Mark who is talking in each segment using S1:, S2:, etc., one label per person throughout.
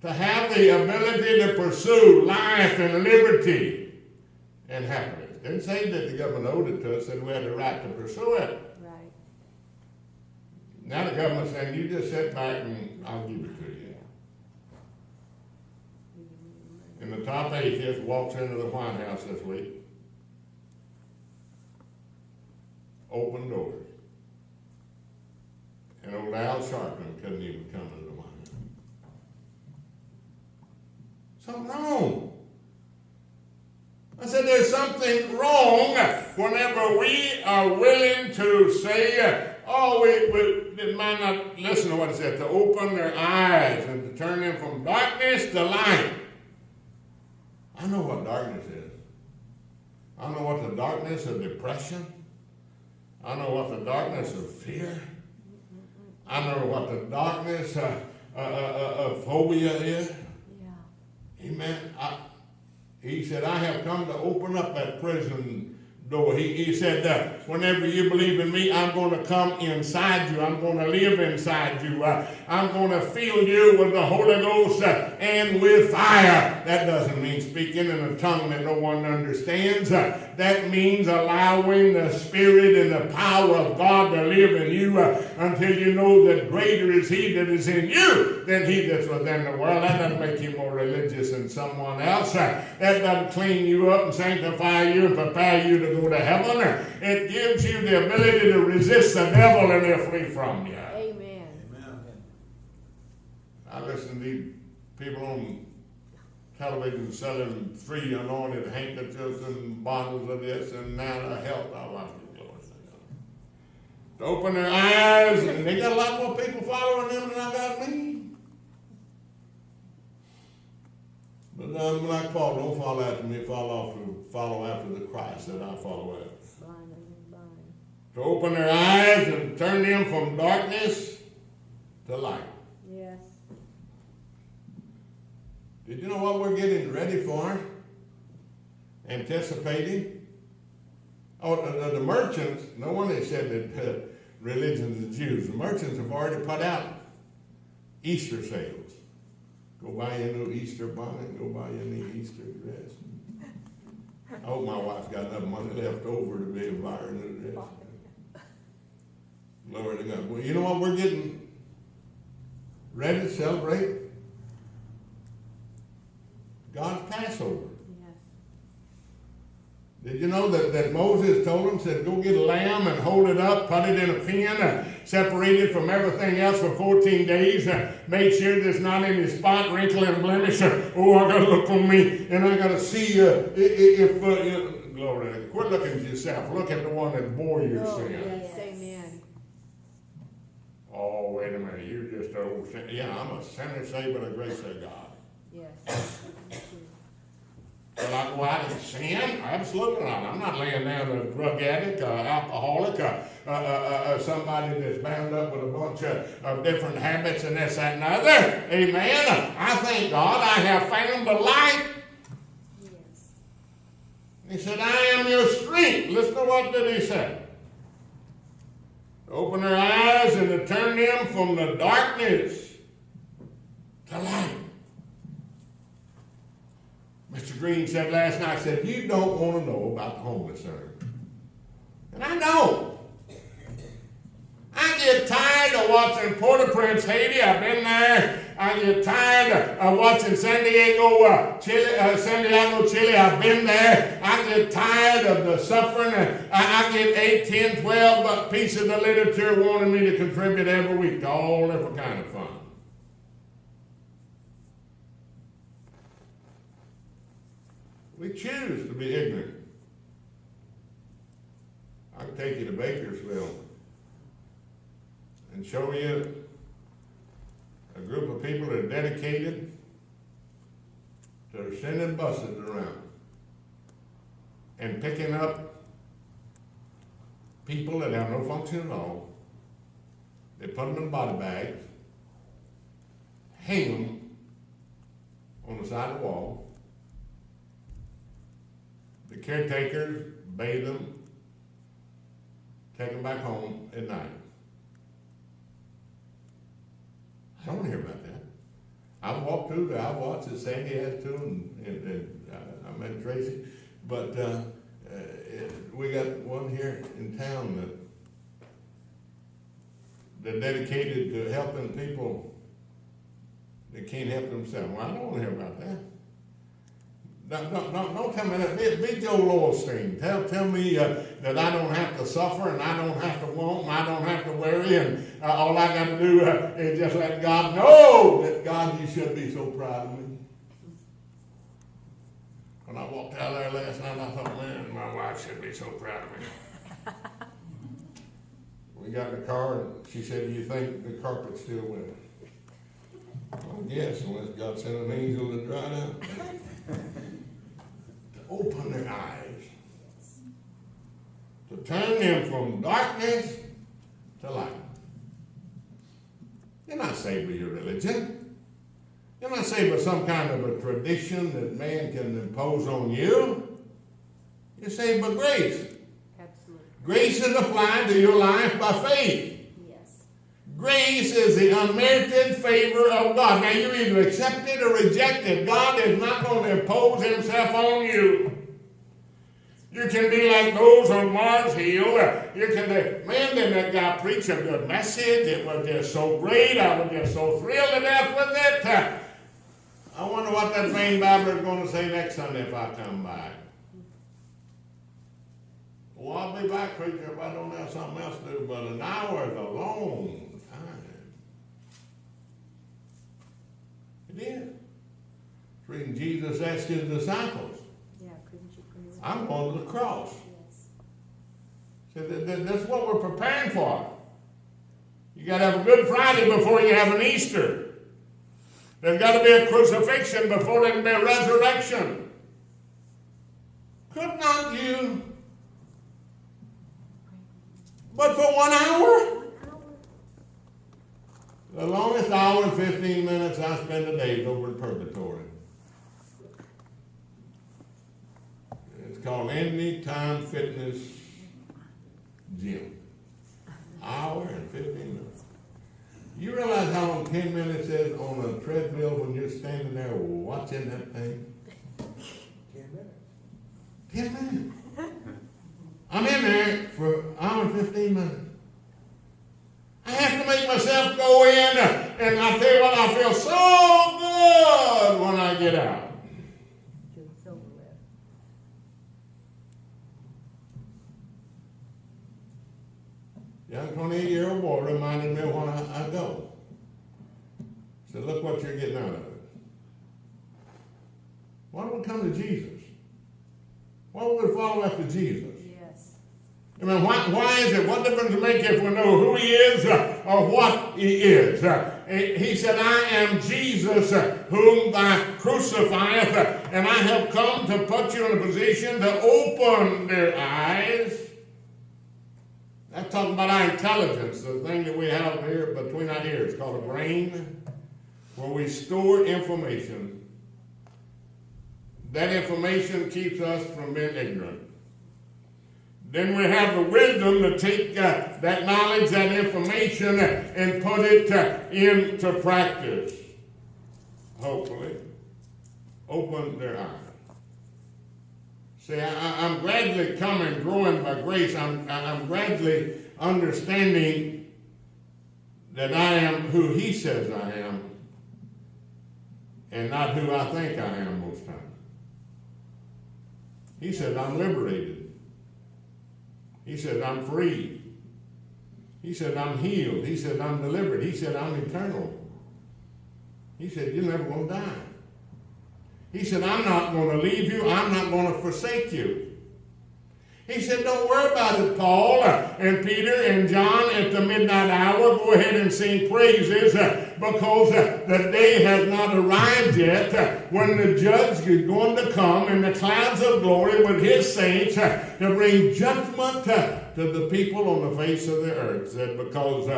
S1: to have the ability to pursue life and liberty and happiness. Didn't say that the government owed it to us, said we had the right to pursue it.
S2: Right.
S1: Now the government's saying, you just sit back and I'll give it to you. And the top atheist walks into the White House this week. Open doors. And old Al Sharpton couldn't even come into the White House. Something wrong. I said there's something wrong whenever we are willing to say, we might not listen to what it said, to open their eyes and to turn them from darkness to light. I know what darkness is. I know what the darkness of depression. I know what the darkness of fear. I know what the darkness of phobia is. Yeah. Amen. He said, I have come to open up that prison door. He said, whenever you believe in me, I'm going to come inside you. I'm going to live inside you. I'm going to fill you with the Holy Ghost and with fire. That doesn't mean speaking in a tongue that no one understands. That means allowing the Spirit and the power of God to live in you until you know that greater is He that is in you than he that's within the world. That doesn't make you more religious than someone else. That doesn't clean you up and sanctify you and prepare you to go to heaven. It gives you the ability to resist the devil and he'll flee from you.
S2: Amen.
S1: I listen to these people on television selling free anointed handkerchiefs and bottles of this and now the health. I watch it, Lord. To open their eyes, and they got a lot more people following them than I got me. But I'm like Paul, don't follow after me, follow after the Christ that I follow after. To open their eyes and turn them from darkness to light.
S2: Yes.
S1: Did you know what we're getting ready for? Anticipating? Oh, the merchants, no wonder they said that religion's the Jews. The merchants have already put out Easter sales. Go buy you a new Easter bonnet, go buy you a new Easter dress. I hope my wife's got enough money left over to be able to buy her a new dress. Glory to God. Well, you know what we're getting ready to celebrate? God's Passover. Yes. Did you know that Moses told him, said, go get a lamb and hold it up, put it in a pen, separate it from everything else for 14 days, make sure there's not any spot, wrinkle, and blemish. Oh, I got to look on me, and I got to see if glory to God. Quit looking at yourself. Look at the one that bore your sin.
S2: Yes, amen.
S1: Oh, wait a minute. You're just an old sinner. Yeah, I'm a sinner saved by the grace of God.
S2: Yes.
S1: Will I go out and sin? Absolutely not. I'm not laying down a drug addict, alcoholic, somebody that's bound up with a bunch of different habits and this, that, and other. Amen. I thank God I have found the light. Yes. He said, I am your strength. Listen to what did he say? To open their eyes and to turn them from the darkness to light. Mr. Green said last night, said, you don't want to know about the homeless center. And I don't. I get tired of watching Port-au-Prince, Haiti. I've been there. I get tired of watching Santiago, Chile. I've been there. I get tired of the suffering. I get 8, 10, 12 pieces of literature wanting me to contribute every week to all different kind of fun. We choose to be ignorant. I can take you to Bakersville and show you a group of people that are dedicated to sending buses around and picking up people that have no function at all. They put them in body bags, hang them on the side of the wall. The caretakers bathe them, take them back home at night. I don't want to hear about that. I've walked through there. I've watched it. Sandy has too, and I met Tracy. But we got one here in town that dedicated to helping people that can't help themselves. Well, I don't want to hear about that. Don't tell me that. Be Joel Osteen. Tell me that I don't have to suffer, and I don't have to want, and I don't have to worry, and all I got to do is just let God know that, God, you should be so proud of me. When I walked out there last night, I thought, man, my wife should be so proud of me. We got in the car, and she said, do you think the carpet's still wet? Well, yes, unless God sent an angel to dry it out. To open their eyes. To turn them from darkness to light. You're not saved by your religion. You're not saved by some kind of a tradition that man can impose on you. You're saved by grace.
S2: Absolutely.
S1: Grace is applied to your life by faith. Grace is the unmerited favor of God. Now, you either accept it or reject it. God is not going to impose himself on you. You can be like those on Mars Hill. You can say, man, didn't that guy preach a good message? It was just so great. I was just so thrilled to death with it. I wonder what that vain babbler is going to say next Sunday if I come back. Well, I'll be back, preacher, if I don't have something else to do. But an hour is a long It is. It's reading Jesus asked his disciples.
S2: Yeah, couldn't you agree with
S1: I'm going to the cross.
S2: Yes.
S1: So that's what we're preparing for. You got to have a Good Friday before you have an Easter. There's got to be a crucifixion before there can be a resurrection. Could not you? But for 1 hour? The longest hour and 15 minutes I spend a day is over in purgatory. It's called Anytime Fitness Gym. Hour and 15 minutes. You realize how long 10 minutes is on a treadmill when you're standing there watching that thing?
S3: 10 minutes.
S1: 10 minutes. I'm in there for an hour and 15 minutes. I have to make myself go in, and I tell you what, I feel so good when I get out.
S2: It's over with.
S1: Young 28-year-old boy reminded me when I go. He said, look what you're getting out of it. Why don't we come to Jesus? Why don't we follow after Jesus? I mean, why is it? What difference does it make if we know who he is or what he is? He said, I am Jesus whom thou crucifieth, and I have come to put you in a position to open their eyes. That's talking about our intelligence, the thing that we have here between our ears called a brain, where we store information. That information keeps us from being ignorant. Then we have the wisdom to take that knowledge, that information, and put it into practice. Hopefully. Open their eyes. See, I'm gradually coming, growing by grace. I'm gradually understanding that I am who he says I am and not who I think I am most times. He said I'm liberated. He said, I'm free. He said, I'm healed. He said, I'm delivered. He said, I'm eternal. He said, you're never going to die. He said, I'm not going to leave you. I'm not going to forsake you. He said, don't worry about it, Paul and Peter and John at the midnight hour. Go ahead and sing praises because the day has not arrived yet when the judge is going to come in the clouds of glory with his saints to bring judgment to the people on the face of the earth. Said, because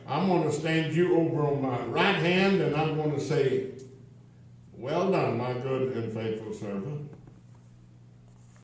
S1: I'm going to stand you over on my right hand and I'm going to say, well done, my good and faithful servant.